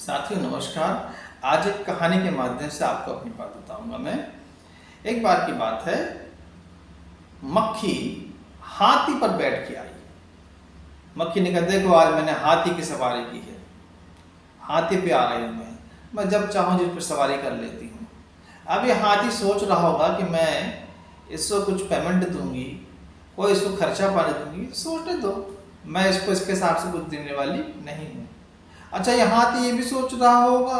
साथियों नमस्कार। आज एक कहानी के माध्यम से आपको अपनी बात बताऊंगा मैं। एक बार की बात है, मक्खी हाथी पर बैठ के आई। मक्खी ने कहा, देखो आज मैंने हाथी की सवारी की है, हाथी पे आ रही हूँ मैं जब चाहूँ जिस पर सवारी कर लेती हूँ। अब ये हाथी सोच रहा होगा कि मैं इसको कुछ पेमेंट दूंगी, कोई इसको खर्चा पानी दूंगी, सोचने दो, मैं इसको इसके हिसाब से कुछ देने वाली नहीं हूँ। अच्छा, ये हाथी ये भी सोच रहा होगा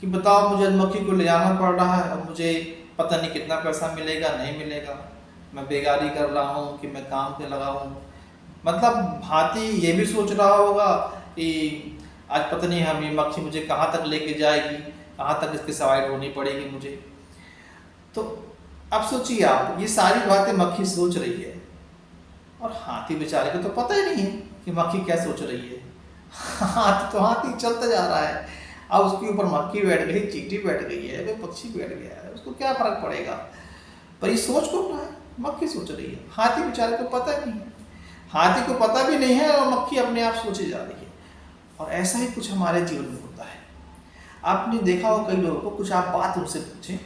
कि बताओ मुझे मक्खी को ले जाना पड़ रहा है, अब मुझे पता नहीं कितना पैसा मिलेगा नहीं मिलेगा, मैं बेगारी कर रहा हूँ कि मैं काम पे लगा हूँ। मतलब हाथी ये भी सोच रहा होगा कि आज पता नहीं हम ये मक्खी मुझे कहाँ तक लेके जाएगी, कहाँ तक इसकी सवारी होनी पड़ेगी मुझे। तो अब सोचिए आप, ये सारी बातें मक्खी सोच रही है और हाथी बेचारे को तो पता ही नहीं है कि मक्खी क्या सोच रही है। हाथी तो हाथी चलता जा रहा है, अब उसके ऊपर मक्खी बैठ गई, चींटी बैठ गई है, कोई पक्षी बैठ गया है, उसको क्या फर्क पड़ेगा। पर ये सोच कौन रहा है? मक्खी सोच रही है, हाथी बेचारे को पता नहीं है। हाथी को पता भी नहीं है और मक्खी अपने आप सोचे जा रही है। और ऐसा ही कुछ हमारे जीवन में होता है। आपने देखा हो कई लोगों को कुछ आप बात उनसे पूछें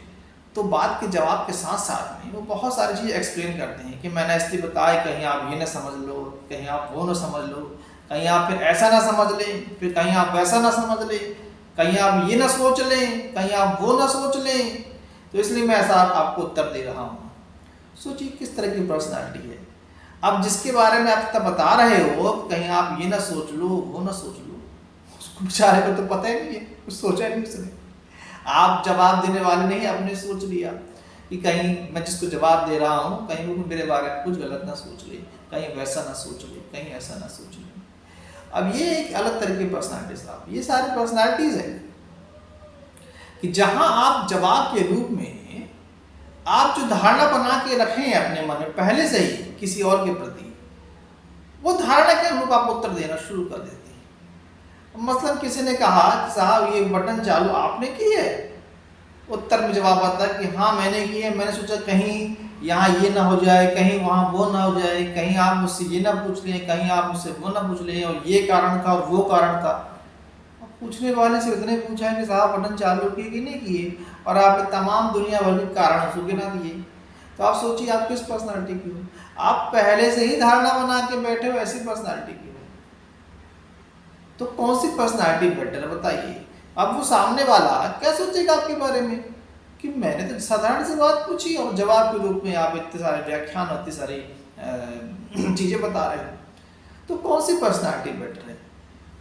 तो बात के जवाब के साथ साथ में वो बहुत सारी चीज़ एक्सप्लेन करते हैं कि मैंने इसलिए बताया, कहीं आप ये ना समझ लो, कहीं आप वो ना समझ लो, कहीं आप फिर ऐसा ना समझ लें, फिर कहीं आप वैसा ना समझ लें, कहीं आप ये ना सोच लें, कहीं आप वो ना सोच लें। तो इसलिए मैं ऐसा आपको उत्तर दे रहा हूँ। सोचिए किस तरह की पर्सनालिटी है। अब जिसके बारे में आप तब बता रहे हो कहीं आप ये ना सोच लो वो ना सोच लो, उसको बेचारे को तो पता ही नहीं है, कुछ सोचा नहीं उसने। आप जवाब देने वाले नहीं, आपने सोच लिया कि कहीं मैं जिसको जवाब दे रहा हूँ कहीं वो मेरे बारे में कुछ गलत ना सोच ले, कहीं वैसा ना सोच ले, कहीं ऐसा ना सोच ले। अब ये एक अलग तरह की पर्सनालिटी साहब, ये सारी पर्सनालिटीज है कि जहां आप जवाब के रूप में आप जो धारणा बना के रखे हैं अपने मन में पहले से ही किसी और के प्रति, वो धारणा के अनुरूप आप उत्तर देना शुरू कर देते हैं। मतलब किसी ने कहा कि साहब ये बटन चालू आपने की है, उत्तर में जवाब आता है कि हाँ मैंने की है, मैंने सोचा कहीं यहाँ ये ना हो जाए, कहीं वहाँ वो ना हो जाए, कहीं आप मुझसे ये ना पूछ लें, कहीं आप मुझसे वो ना पूछ लें, और ये कारण था और वो कारण था। पूछने वाले से इतने पूछा है कि साहब बटन चालू किए कि नहीं किए, और आप तमाम दुनिया भर के कारण उसको गिना दिए। तो आप सोचिए आप किस पर्सनालिटी की हो। आप पहले से ही धारणा बना के बैठे हो ऐसी पर्सनालिटी की हो। तो कौन सी पर्सनालिटी बेटर बताइए। अब वो सामने वाला क्या सोचेगा आपके बारे में कि मैंने तो साधारण सी बात पूछी और जवाब के रूप में आप इतने सारे व्याख्यान और इतनी सारी चीज़ें बता रहे हो। तो कौन सी पर्सनालिटी बेटर है?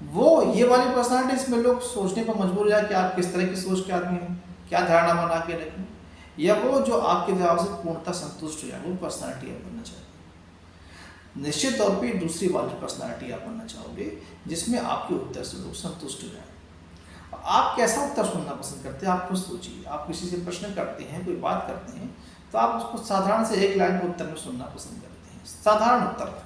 वो ये वाली पर्सनालिटी इसमें लोग सोचने पर मजबूर हो जाए कि आप किस तरह की सोच के आदमी हो, क्या धारणा बना के रखें, या वो जो आपके जवाब से पूर्णतः संतुष्ट हो जाए, वो पर्सनालिटी आप बनना चाहते हैं। निश्चित तौर पे दूसरी वाली पर्सनालिटी आप बनना चाहोगे जिसमें आपके उत्तर से लोग संतुष्ट हो जाए। आप कैसा उत्तर सुनना पसंद करते हैं आप खुद सोचिए। आप किसी से प्रश्न करते हैं, कोई बात करते हैं, तो आप उसको साधारण से एक लाइन के उत्तर में सुनना पसंद करते हैं, साधारण उत्तर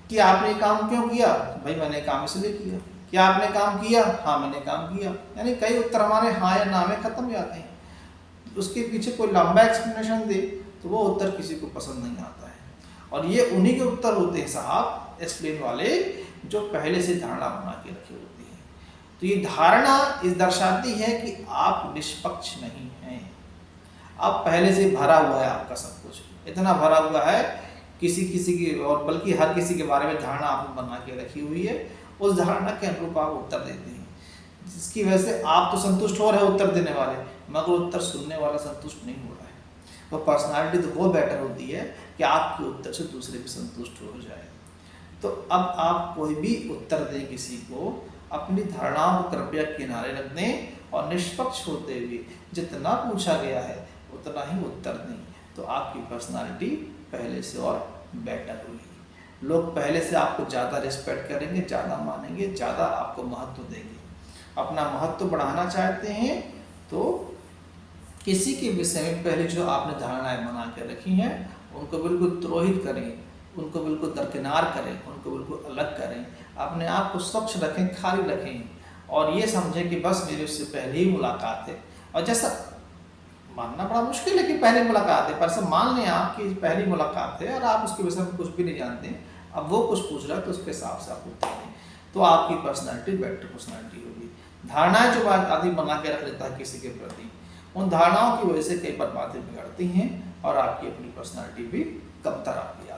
कि आपने काम क्यों किया? भाई मैंने काम इसलिए किया। क्या आपने काम किया? हाँ मैंने काम किया। यानी कई उत्तर हमारे हाँ या ना में खत्म हो जाते हैं। उसके पीछे कोई लंबा एक्सप्लेनेशन दे तो वो उत्तर किसी को पसंद नहीं आता है। और ये उन्हीं के उत्तर होते हैं साहब, एक्सप्लेन वाले, जो पहले से धारणा बना के रखे होते हैं। तो ये धारणा इस दर्शाती है कि आप निष्पक्ष नहीं हैं। आप पहले से भरा हुआ है, आपका सब कुछ इतना भरा हुआ है, किसी की और बल्कि हर किसी के बारे में धारणा आपने बना के रखी हुई है। उस धारणा के अनुरूप आप उत्तर देते हैं, जिसकी वजह से आप तो संतुष्ट हो रहे हैं उत्तर देने वाले, मगर उत्तर सुनने वाला संतुष्ट नहीं हो रहा है। तो पर्सनालिटी तो वो बेटर होती है कि आपके उत्तर से दूसरे भी संतुष्ट हो जाए। तो अब आप कोई भी उत्तर दें किसी को, अपनी धारणाओं को कृपया किनारे रख दें और निष्पक्ष होते हुए जितना पूछा गया है उतना ही उत्तर दें। तो आपकी पर्सनालिटी पहले से और बेटर होगी। लोग पहले से आपको ज़्यादा रिस्पेक्ट करेंगे, ज़्यादा मानेंगे, ज़्यादा आपको महत्व देंगे। अपना महत्व बढ़ाना चाहते हैं तो किसी के विषय में पहले जो आपने धारणाएं बना के रखी हैं उनको बिल्कुल द्रोहित करें, उनको बिल्कुल दरकिनार करें, उनको बिल्कुल अलग करें। अपने आप को स्वच्छ रखें, खाली रखें और ये समझें कि बस मेरी उससे पहले ही मुलाकात है। और जैसा मानना बड़ा मुश्किल है कि पहली मुलाकात है, पर सब मान लें आप कि पहली मुलाकात है और आप उसके विषय में कुछ भी नहीं जानते हैं। अब वो कुछ पूछ रहा है तो उसके हिसाब से आप उत्तर दें। तो आपकी पर्सनालिटी बेटर पर्सनालिटी होगी। धारणाएं जो आदमी बना के रख लेता है किसी के प्रति, उन धारणाओं की वजह से कई बार बातें बिगड़ती हैं और आपकी अपनी पर्सनालिटी भी कमतर आती है।